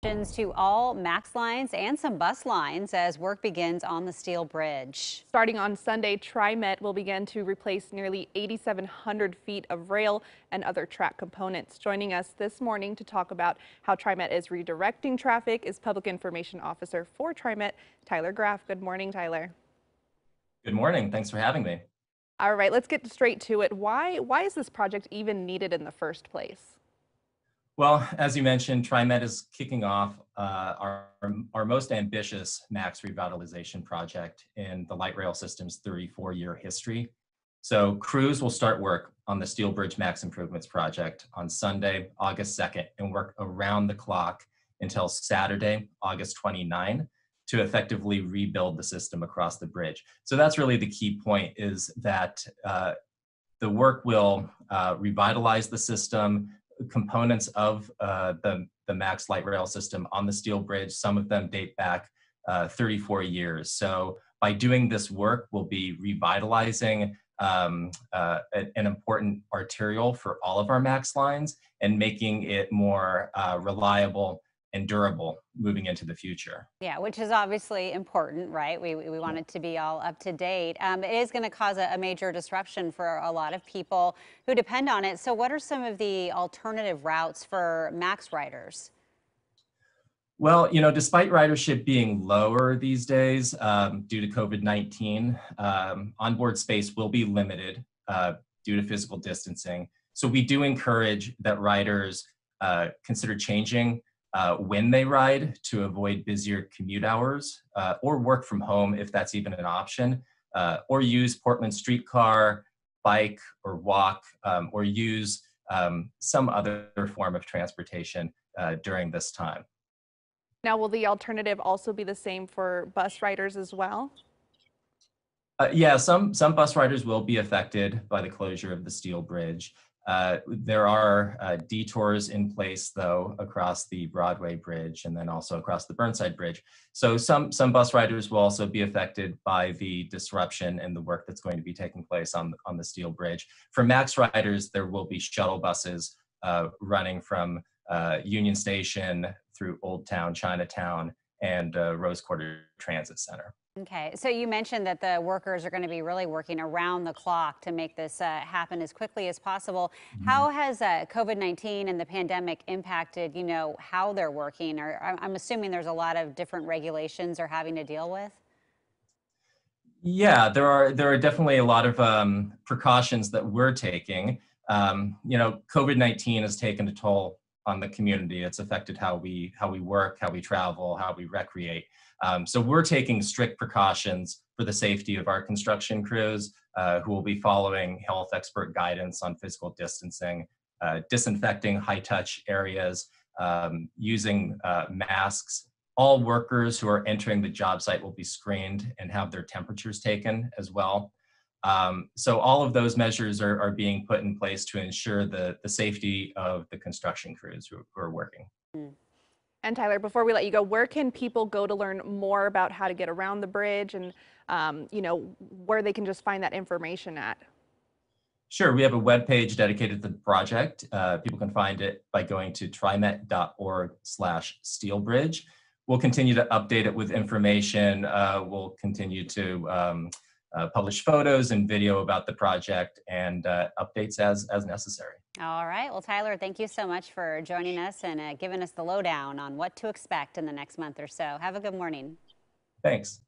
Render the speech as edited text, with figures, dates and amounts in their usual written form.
To all MAX lines and some bus lines as work begins on the steel bridge. Starting on Sunday, TriMet will begin to replace nearly 8,700 feet of rail and other track components. Joining us this morning to talk about how TriMet is redirecting traffic is Public Information Officer for TriMet, Tyler Graff. Good morning, Tyler. Good morning. Thanks for having me. All right, let's get straight to it. Why is this project even needed in the first place? Well, as you mentioned, TriMet is kicking off our most ambitious MAX revitalization project in the light rail system's 34-year history. So crews will start work on the Steel Bridge MAX Improvements project on Sunday, August 2nd, and work around the clock until Saturday, August 29, to effectively rebuild the system across the bridge. So that's really the key point, is that the work will revitalize the system. Components of the MAX light rail system on the steel bridge, some of them date back 34 years. So by doing this work, we'll be revitalizing an important arterial for all of our MAX lines and making it more reliable and durable moving into the future. Yeah, which is obviously important, right? We want it to be all up to date. It is going to cause a major disruption for a lot of people who depend on it. So what are some of the alternative routes for MAX riders? Well, despite ridership being lower these days due to COVID-19, onboard space will be limited due to physical distancing. So we do encourage that riders consider changing when they ride to avoid busier commute hours, or work from home if that's even an option, or use Portland streetcar, bike, or walk, or use some other form of transportation during this time. Now, will the alternative also be the same for bus riders as well? Yeah, some bus riders will be affected by the closure of the steel bridge. There are detours in place, though, across the Broadway Bridge and then also across the Burnside Bridge. So some bus riders will also be affected by the disruption and the work that's going to be taking place on the steel bridge. For MAX riders, there will be shuttle buses running from Union Station through Old Town, Chinatown, and Rose Quarter Transit Center. Okay, so you mentioned that the workers are going to be really working around the clock to make this happen as quickly as possible. How has COVID-19 and the pandemic impacted, how they're working? Or I'm assuming there's a lot of different regulations they're having to deal with. Yeah, there are definitely a lot of precautions that we're taking. COVID-19 has taken a toll on the community. It's affected how we work, how we travel, how we recreate. So we're taking strict precautions for the safety of our construction crews, who will be following health expert guidance on physical distancing, disinfecting high-touch areas, using masks. All workers who are entering the job site will be screened and have their temperatures taken as well. So all of those measures are being put in place to ensure the safety of the construction crews who are working. And Tyler, before we let you go, where can people go to learn more about how to get around the bridge and, where they can just find that information at? Sure, we have a webpage dedicated to the project. People can find it by going to trimet.org/steelbridge. We'll continue to update it with information. We'll continue to publish photos and video about the project and updates as necessary. All right. Well, Tyler, thank you so much for joining us and giving us the lowdown on what to expect in the next month or so. Have a good morning. Thanks.